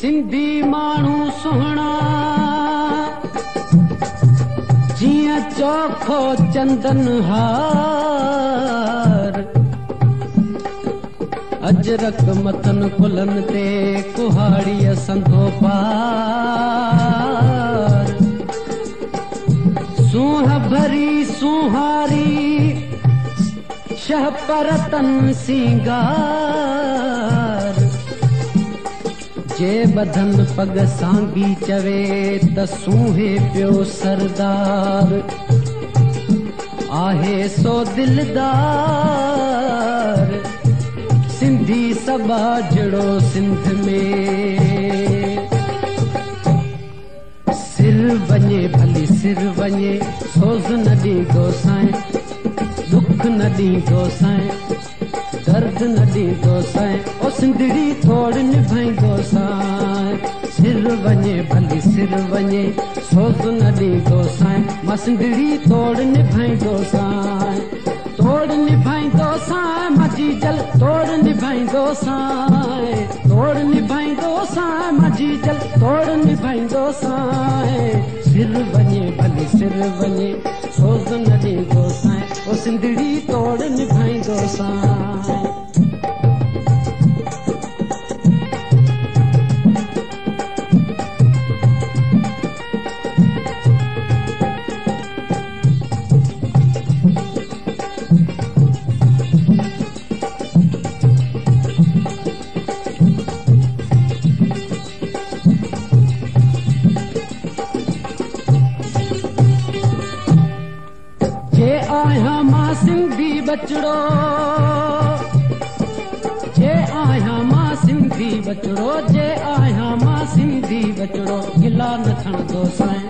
सिंधी माण्हू सुहिणा जीअं चोखो चंदन हार अजरक मतन कुलन ते कुहाड़ीअ संधो पार सूंह भरी सुहारी शहपरतन सिंगार जे बदन पग सांगी चवे त सूहे पियो सरदार आहे सो दिलदार सिंधी सबा जड़ो सिंध में सिर वञे भली सिर वञे सोज़ न ॾींदो साईं दुख न ॾींदो साईं दर्द न ॾींदो साईं ओ सिंधड़ी थोड़ निभाईंदो साईं सिर वञे भली सिर वञे सोज़ न ॾींदो साईं मां सिंधड़ी थोड़ निभाईंदो साईं तोड़ निभाईंदो साईं माझी जल तोड़ निभाईंदो साईं तोड़ निभाईंदो साईं माझी जल तोड़ निभाईंदो साईं सिर वञे भली सिर वञे सोज़ न ॾींदो साईं ओ सिंधड़ी तोड़ निभाईंदो साईं सिंधी बचड़ो जे आहियां मां सिंधी बचड़ो जे आहियां मां सिंधी बचड़ो गिला न खणंदो साईं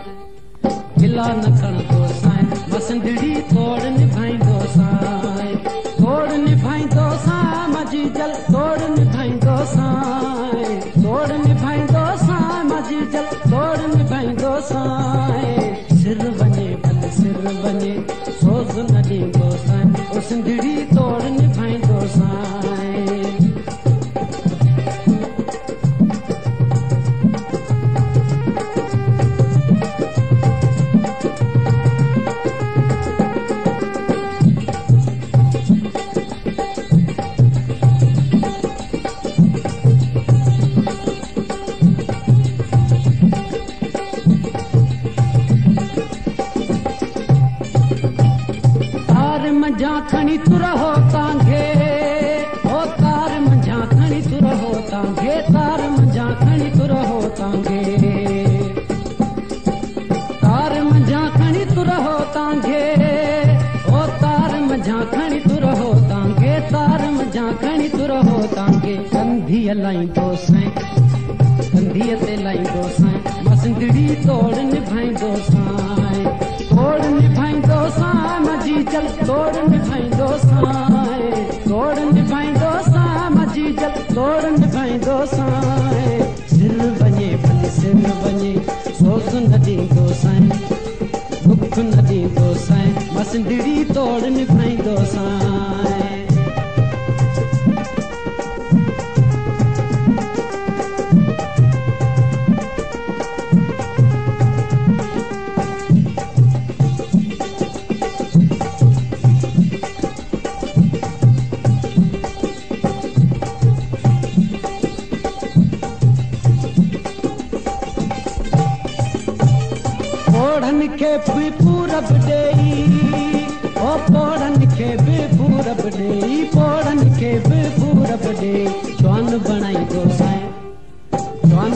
गिला न खणंदो साईं मां सिंधड़ी तोड़ निभाईंदो साईं तोड़ निभाईंदो साईं माझी जल तोड़ निभाईंदो साईं तोड़ निभाईंदो साईं माझी जल तोड़ निभाईंदो साईं सिर वञे भले सिर वञे सोज़ न ॾींदो साईं ओ सिंधड़ी तोड़ निभाईंदो साईं मंझा खणी तुर हो तांगे ओ तार मंझा खणी तुर हो तांगे तार मंझा खणी तुर हो तांगे तार मंझा खणी तुर हो तांगे ओ तार मंझा खणी तुर हो तांगे तार मंझा खणी तुर हो तांगे कंधी लाईंदो साईं कंधीअ ते लाईंदो साईं मां सिंधड़ी तोड़ निभाईंदो साईं तोड़ निभाईंदो साईं माझी जल तोड़ निभाईंदो साईं तोड़ निभाईंदो साईं माझी जल तोड़ निभाईंदो साईं सिर वञे भली सिर वञे सोज़ न ॾींदो साईं दुख न ॾींदो साईं मां सिंधड़ी तोड़ निभाईंदो साईं पोड़न खे बि पूरब ॾेई ओ पोड़न खे बि पूरब ॾेई पोड़न खे बि पूरब ॾेई जवान बणाईंदो साईं जवान